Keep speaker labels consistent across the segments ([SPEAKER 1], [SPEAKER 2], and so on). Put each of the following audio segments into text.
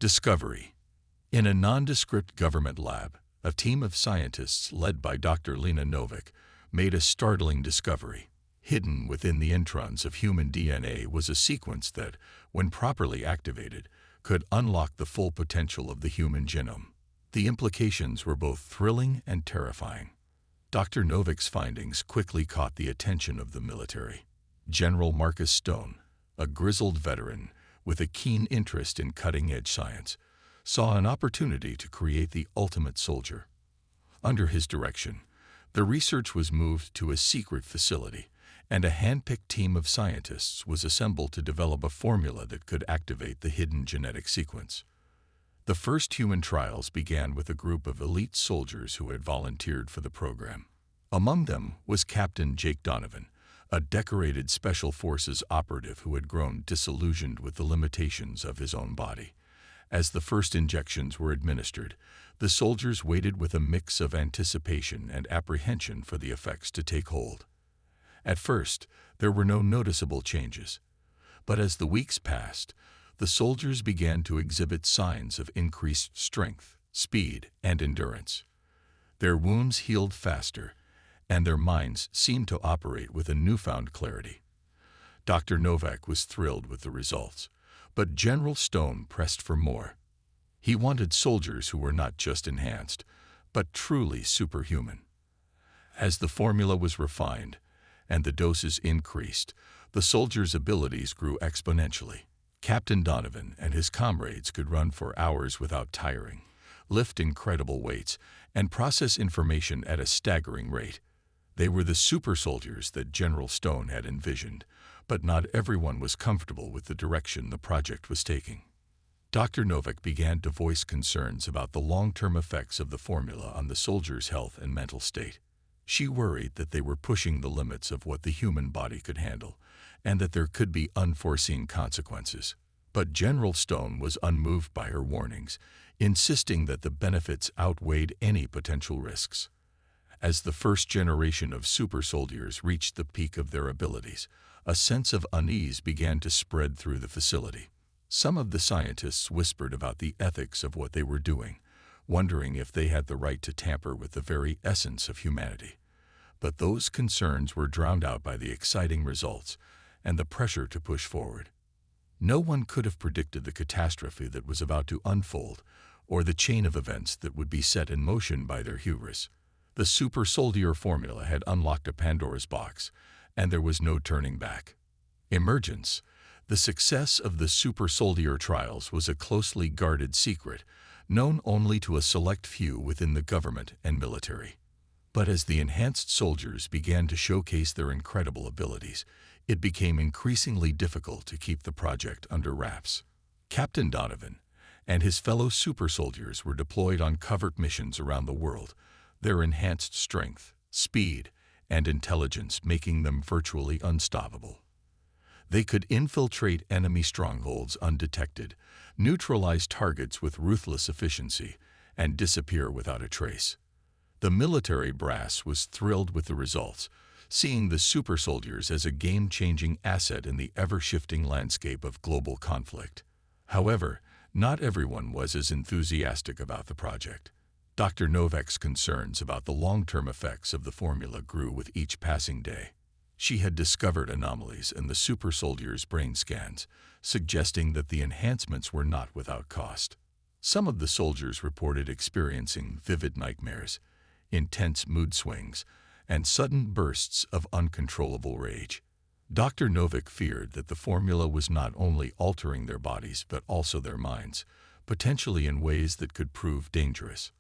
[SPEAKER 1] Discovery. In a nondescript government lab, a team of scientists led by Dr. Lena Novick made a startling discovery. Hidden within the introns of human DNA was a sequence that, when properly activated, could unlock the full potential of the human genome. The implications were both thrilling and terrifying. Dr. Novick's findings quickly caught the attention of the military. General Marcus Stone, a grizzled veteran with a keen interest in cutting-edge science, saw an opportunity to create the ultimate soldier. Under his direction, the research was moved to a secret facility, and a hand-picked team of scientists was assembled to develop a formula that could activate the hidden genetic sequence. The first human trials began with a group of elite soldiers who had volunteered for the program. Among them was Captain Jake Donovan, a decorated Special Forces operative who had grown disillusioned with the limitations of his own body. As the first injections were administered, the soldiers waited with a mix of anticipation and apprehension for the effects to take hold. At first, there were no noticeable changes, but as the weeks passed, the soldiers began to exhibit signs of increased strength, speed, and endurance. Their wounds healed faster, and their minds seemed to operate with a newfound clarity. Dr. Novick was thrilled with the results, but General Stone pressed for more. He wanted soldiers who were not just enhanced, but truly superhuman. As the formula was refined and the doses increased, the soldiers' abilities grew exponentially. Captain Donovan and his comrades could run for hours without tiring, lift incredible weights, and process information at a staggering rate. They were the super soldiers that General Stone had envisioned, but not everyone was comfortable with the direction the project was taking. Dr. Novick began to voice concerns about the long-term effects of the formula on the soldiers' health and mental state. She worried that they were pushing the limits of what the human body could handle, and that there could be unforeseen consequences. But General Stone was unmoved by her warnings, insisting that the benefits outweighed any potential risks. As the first generation of super soldiers reached the peak of their abilities, a sense of unease began to spread through the facility. Some of the scientists whispered about the ethics of what they were doing, wondering if they had the right to tamper with the very essence of humanity. But those concerns were drowned out by the exciting results and the pressure to push forward. No one could have predicted the catastrophe that was about to unfold, or the chain of events that would be set in motion by their hubris. The Supersoldier Formula had unlocked a Pandora's box, and there was no turning back. Emergence. The success of the Supersoldier trials was a closely guarded secret, known only to a select few within the government and military. But as the enhanced soldiers began to showcase their incredible abilities, it became increasingly difficult to keep the project under wraps. Captain Donovan and his fellow super soldiers were deployed on covert missions around the world, their enhanced strength, speed, and intelligence making them virtually unstoppable. They could infiltrate enemy strongholds undetected, neutralize targets with ruthless efficiency, and disappear without a trace. The military brass was thrilled with the results, seeing the super soldiers as a game-changing asset in the ever-shifting landscape of global conflict. However, not everyone was as enthusiastic about the project. Dr. Novick's concerns about the long-term effects of the formula grew with each passing day. She had discovered anomalies in the super soldiers' brain scans, suggesting that the enhancements were not without cost. Some of the soldiers reported experiencing vivid nightmares, intense mood swings, and sudden bursts of uncontrollable rage. Dr. Novick feared that the formula was not only altering their bodies but also their minds, potentially in ways that could prove dangerous.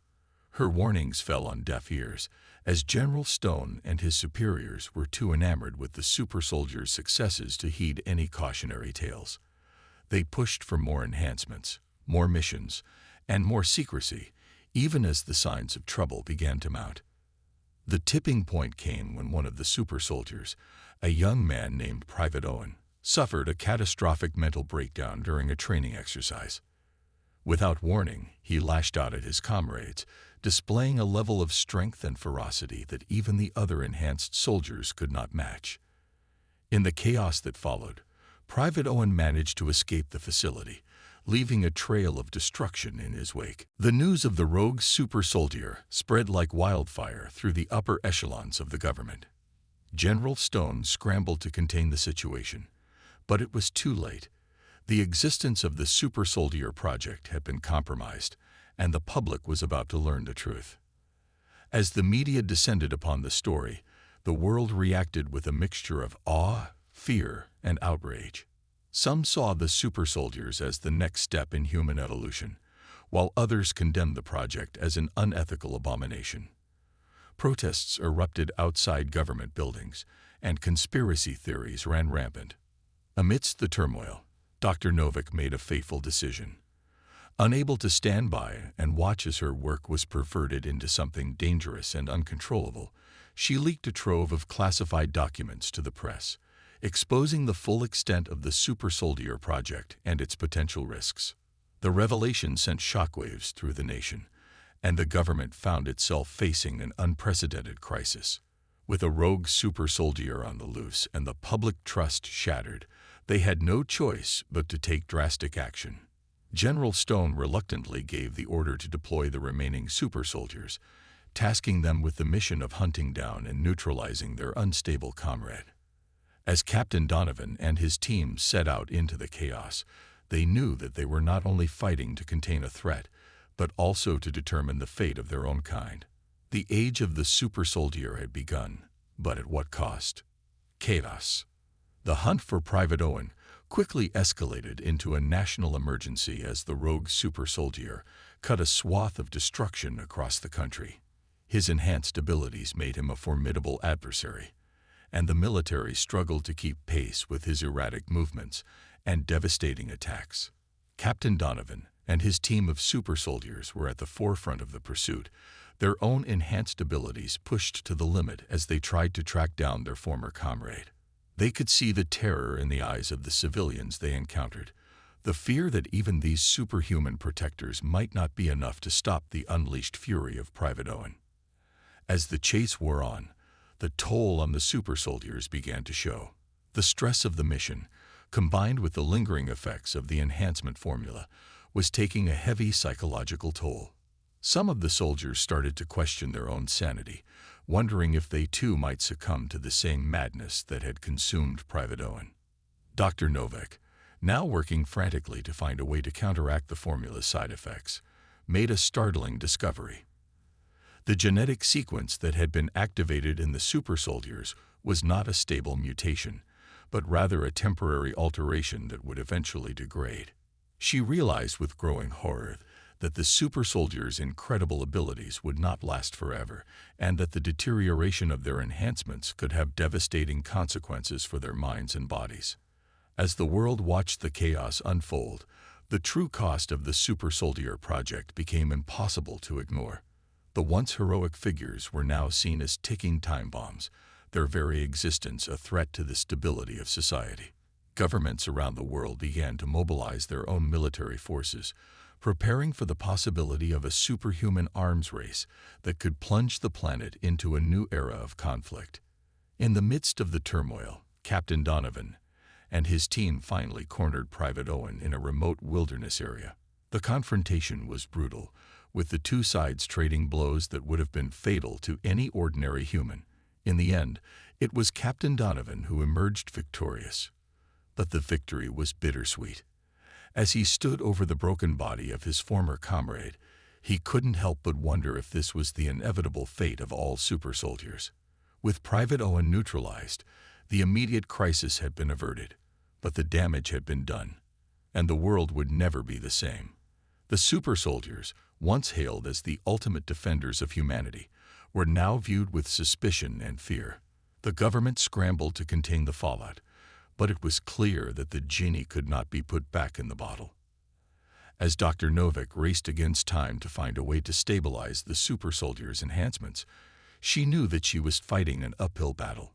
[SPEAKER 1] Her warnings fell on deaf ears, as General Stone and his superiors were too enamored with the super soldiers' successes to heed any cautionary tales. They pushed for more enhancements, more missions, and more secrecy, even as the signs of trouble began to mount. The tipping point came when one of the super soldiers, a young man named Private Owen, suffered a catastrophic mental breakdown during a training exercise. Without warning, he lashed out at his comrades, displaying a level of strength and ferocity that even the other enhanced soldiers could not match. In the chaos that followed, Private Owen managed to escape the facility, leaving a trail of destruction in his wake. The news of the rogue super soldier spread like wildfire through the upper echelons of the government. General Stone scrambled to contain the situation, but it was too late. The existence of the Supersoldier project had been compromised, and the public was about to learn the truth. As the media descended upon the story, the world reacted with a mixture of awe, fear, and outrage. Some saw the Supersoldiers as the next step in human evolution, while others condemned the project as an unethical abomination. Protests erupted outside government buildings, and conspiracy theories ran rampant. Amidst the turmoil, Dr. Novick made a fateful decision. Unable to stand by and watch as her work was perverted into something dangerous and uncontrollable, she leaked a trove of classified documents to the press, exposing the full extent of the Supersoldier project and its potential risks. The revelation sent shockwaves through the nation, and the government found itself facing an unprecedented crisis. With a rogue Supersoldier on the loose and the public trust shattered, they had no choice but to take drastic action. General Stone reluctantly gave the order to deploy the remaining Supersoldiers, tasking them with the mission of hunting down and neutralizing their unstable comrade. As Captain Donovan and his team set out into the chaos, they knew that they were not only fighting to contain a threat, but also to determine the fate of their own kind. The age of the Supersoldier had begun, but at what cost? Chaos. The hunt for Private Owen quickly escalated into a national emergency as the rogue Supersoldier cut a swath of destruction across the country. His enhanced abilities made him a formidable adversary, and the military struggled to keep pace with his erratic movements and devastating attacks. Captain Donovan and his team of Supersoldiers were at the forefront of the pursuit, their own enhanced abilities pushed to the limit as they tried to track down their former comrade. They could see the terror in the eyes of the civilians they encountered, the fear that even these superhuman protectors might not be enough to stop the unleashed fury of Private Owen. As the chase wore on, the toll on the Supersoldiers began to show. The stress of the mission, combined with the lingering effects of the enhancement formula, was taking a heavy psychological toll. Some of the soldiers started to question their own sanity, wondering if they too might succumb to the same madness that had consumed Private Owen. Dr. Novick, now working frantically to find a way to counteract the formula's side effects, made a startling discovery. The genetic sequence that had been activated in the Supersoldiers was not a stable mutation, but rather a temporary alteration that would eventually degrade. She realized with growing horror that the Supersoldiers' incredible abilities would not last forever, and that the deterioration of their enhancements could have devastating consequences for their minds and bodies. As the world watched the chaos unfold, the true cost of the Supersoldier project became impossible to ignore. The once heroic figures were now seen as ticking time bombs, their very existence a threat to the stability of society. Governments around the world began to mobilize their own military forces, preparing for the possibility of a superhuman arms race that could plunge the planet into a new era of conflict. In the midst of the turmoil, Captain Donovan and his team finally cornered Private Owen in a remote wilderness area. The confrontation was brutal, with the two sides trading blows that would have been fatal to any ordinary human. In the end, it was Captain Donovan who emerged victorious. But the victory was bittersweet. As he stood over the broken body of his former comrade, he couldn't help but wonder if this was the inevitable fate of all Supersoldiers. With Private Owen neutralized, the immediate crisis had been averted, but the damage had been done, and the world would never be the same. The Supersoldiers, once hailed as the ultimate defenders of humanity, were now viewed with suspicion and fear. The government scrambled to contain the fallout, but it was clear that the genie could not be put back in the bottle. As Dr. Novick raced against time to find a way to stabilize the Supersoldiers' enhancements, she knew that she was fighting an uphill battle.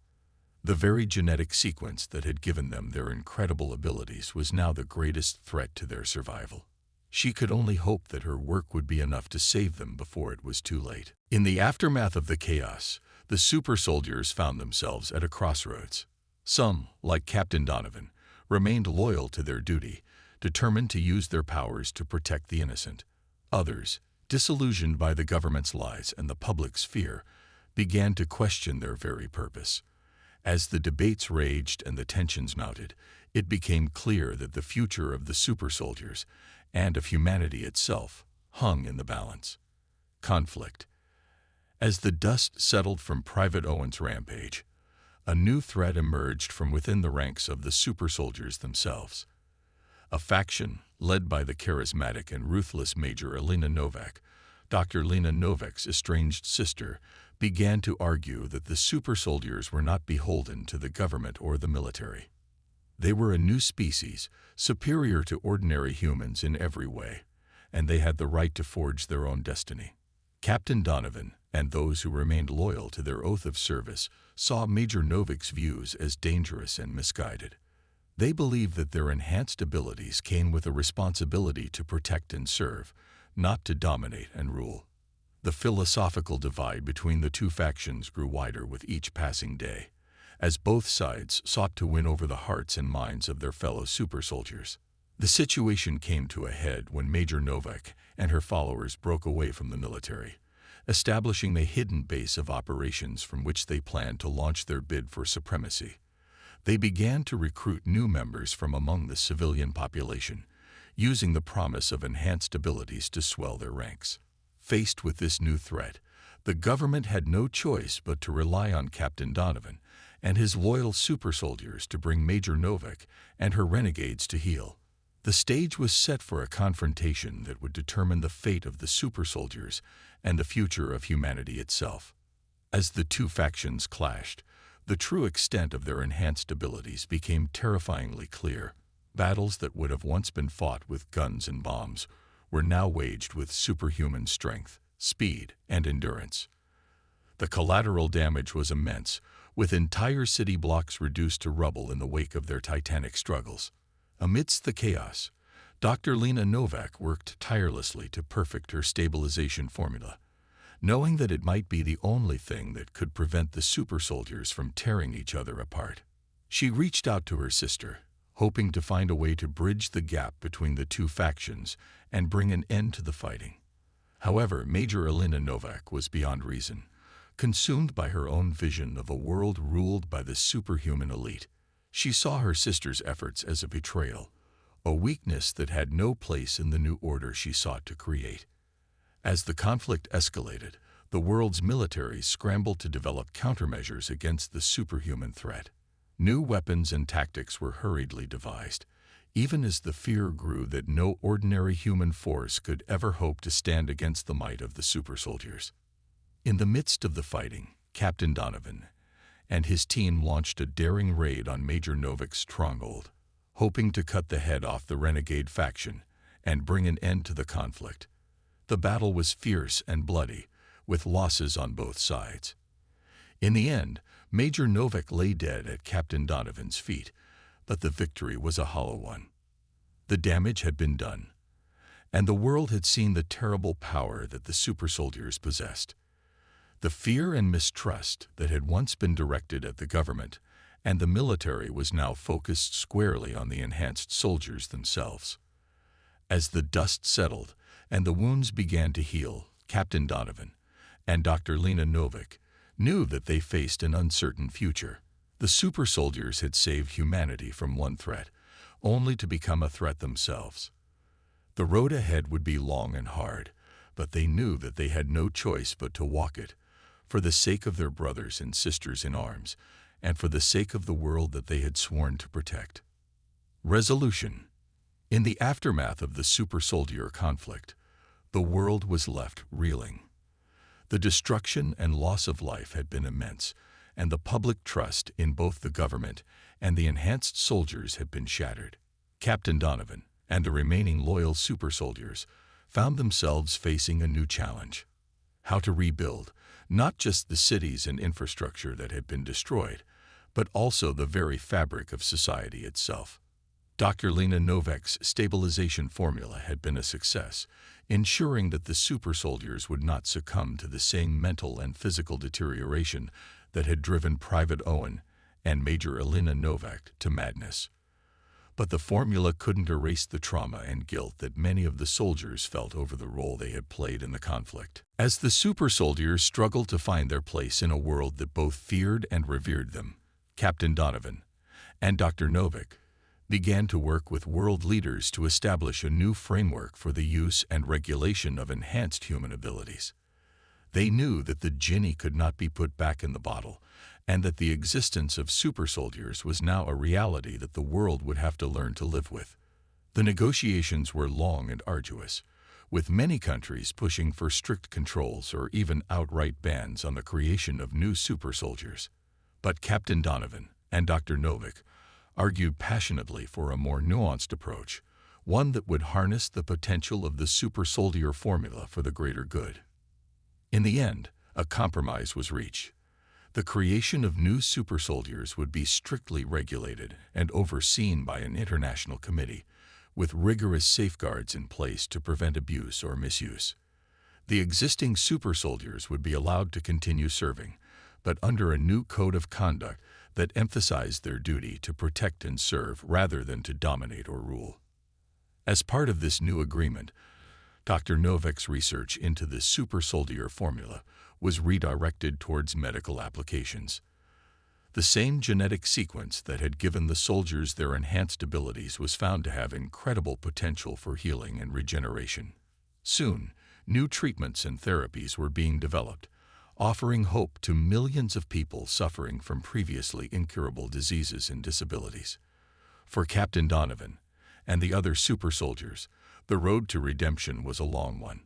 [SPEAKER 1] The very genetic sequence that had given them their incredible abilities was now the greatest threat to their survival. She could only hope that her work would be enough to save them before it was too late. In the aftermath of the chaos, the Supersoldiers found themselves at a crossroads. Some, like Captain Donovan, remained loyal to their duty, determined to use their powers to protect the innocent. Others, disillusioned by the government's lies and the public's fear, began to question their very purpose. As the debates raged and the tensions mounted, it became clear that the future of the super soldiers and of humanity itself hung in the balance. Conflict. As the dust settled from Private Owen's rampage, a new threat emerged from within the ranks of the super soldiers themselves. A faction led by the charismatic and ruthless Major Elena Novak, Dr. Lena Novak's estranged sister, began to argue that the super soldiers were not beholden to the government or the military. They were a new species, superior to ordinary humans in every way, and they had the right to forge their own destiny. Captain Donovan and those who remained loyal to their oath of service saw Major Novak's views as dangerous and misguided. They believed that their enhanced abilities came with a responsibility to protect and serve, not to dominate and rule. The philosophical divide between the two factions grew wider with each passing day, as both sides sought to win over the hearts and minds of their fellow super soldiers. The situation came to a head when Major Novak and her followers broke away from the military, establishing a hidden base of operations from which they planned to launch their bid for supremacy. They began to recruit new members from among the civilian population, using the promise of enhanced abilities to swell their ranks. Faced with this new threat, the government had no choice but to rely on Captain Donovan and his loyal super soldiers to bring Major Novak and her renegades to heel. The stage was set for a confrontation that would determine the fate of the super soldiers and the future of humanity itself. As the two factions clashed, the true extent of their enhanced abilities became terrifyingly clear. Battles that would have once been fought with guns and bombs were now waged with superhuman strength, speed, and endurance. The collateral damage was immense, with entire city blocks reduced to rubble in the wake of their titanic struggles. Amidst the chaos, Dr. Lena Novak worked tirelessly to perfect her stabilization formula, knowing that it might be the only thing that could prevent the super soldiers from tearing each other apart. She reached out to her sister, hoping to find a way to bridge the gap between the two factions and bring an end to the fighting. However, Major Elena Novak was beyond reason, consumed by her own vision of a world ruled by the superhuman elite. She saw her sister's efforts as a betrayal, a weakness that had no place in the new order she sought to create. As the conflict escalated, the world's militaries scrambled to develop countermeasures against the superhuman threat. New weapons and tactics were hurriedly devised, even as the fear grew that no ordinary human force could ever hope to stand against the might of the super soldiers. In the midst of the fighting, Captain Donovan and his team launched a daring raid on Major Novak's stronghold, hoping to cut the head off the renegade faction and bring an end to the conflict. The battle was fierce and bloody, with losses on both sides. In the end, Major Novak lay dead at Captain Donovan's feet, but the victory was a hollow one. The damage had been done, and the world had seen the terrible power that the super soldiers possessed. The fear and mistrust that had once been directed at the government and the military was now focused squarely on the enhanced soldiers themselves. As the dust settled and the wounds began to heal, Captain Donovan and Dr. Lena Novak knew that they faced an uncertain future. The super soldiers had saved humanity from one threat, only to become a threat themselves. The road ahead would be long and hard, but they knew that they had no choice but to walk it, for the sake of their brothers and sisters in arms, and for the sake of the world that they had sworn to protect. Resolution. In the aftermath of the super soldier conflict, the world was left reeling. The destruction and loss of life had been immense, and the public trust in both the government and the enhanced soldiers had been shattered. Captain Donovan and the remaining loyal super soldiers found themselves facing a new challenge: how to rebuild not just the cities and infrastructure that had been destroyed, but also the very fabric of society itself. Dr. Lena Novak's stabilization formula had been a success, ensuring that the super soldiers would not succumb to the same mental and physical deterioration that had driven Private Owen and Major Elena Novak to madness. But the formula couldn't erase the trauma and guilt that many of the soldiers felt over the role they had played in the conflict. As the super soldiers struggled to find their place in a world that both feared and revered them, Captain Donovan and Dr. Novak began to work with world leaders to establish a new framework for the use and regulation of enhanced human abilities. They knew that the genie could not be put back in the bottle, and that the existence of super soldiers was now a reality that the world would have to learn to live with. The negotiations were long and arduous, with many countries pushing for strict controls or even outright bans on the creation of new super soldiers. But Captain Donovan and Dr. Novak argued passionately for a more nuanced approach, one that would harness the potential of the Supersoldier Formula for the greater good. In the end, a compromise was reached. The creation of new super soldiers would be strictly regulated and overseen by an international committee, with rigorous safeguards in place to prevent abuse or misuse. The existing super soldiers would be allowed to continue serving, but under a new code of conduct that emphasized their duty to protect and serve rather than to dominate or rule. As part of this new agreement, Dr. Novak's research into the Supersoldier Formula was redirected towards medical applications. The same genetic sequence that had given the soldiers their enhanced abilities was found to have incredible potential for healing and regeneration. Soon, new treatments and therapies were being developed, offering hope to millions of people suffering from previously incurable diseases and disabilities. For Captain Donovan and the other super soldiers, the road to redemption was a long one.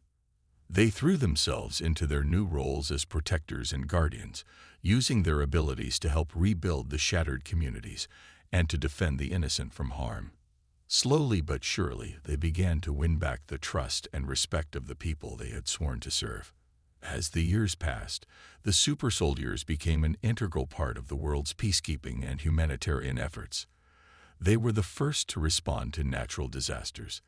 [SPEAKER 1] They threw themselves into their new roles as protectors and guardians, using their abilities to help rebuild the shattered communities and to defend the innocent from harm. Slowly but surely, they began to win back the trust and respect of the people they had sworn to serve. As the years passed, the super soldiers became an integral part of the world's peacekeeping and humanitarian efforts. They were the first to respond to natural disasters,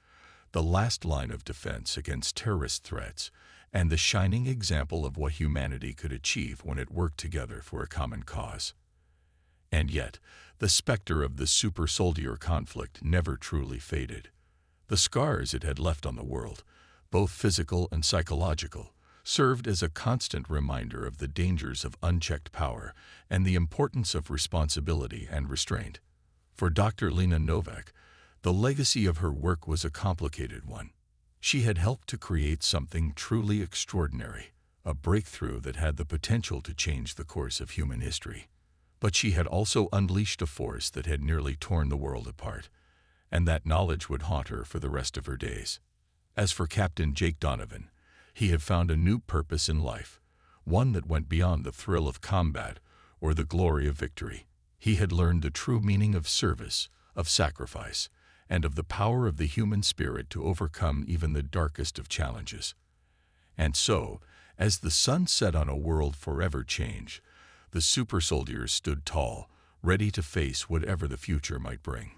[SPEAKER 1] the last line of defense against terrorist threats, and the shining example of what humanity could achieve when it worked together for a common cause. And yet, the specter of the super soldier conflict never truly faded. The scars it had left on the world, both physical and psychological, served as a constant reminder of the dangers of unchecked power and the importance of responsibility and restraint. For Dr. Lina Novak, the legacy of her work was a complicated one. She had helped to create something truly extraordinary, a breakthrough that had the potential to change the course of human history. But she had also unleashed a force that had nearly torn the world apart, and that knowledge would haunt her for the rest of her days. As for Captain Jake Donovan, he had found a new purpose in life, one that went beyond the thrill of combat or the glory of victory. He had learned the true meaning of service, of sacrifice, and of the power of the human spirit to overcome even the darkest of challenges. And so, as the sun set on a world forever changed, the super soldiers stood tall, ready to face whatever the future might bring.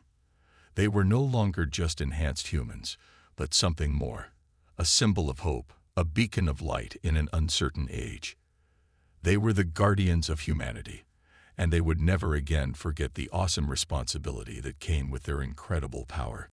[SPEAKER 1] They were no longer just enhanced humans, but something more, a symbol of hope, a beacon of light in an uncertain age. They were the guardians of humanity, and they would never again forget the awesome responsibility that came with their incredible power.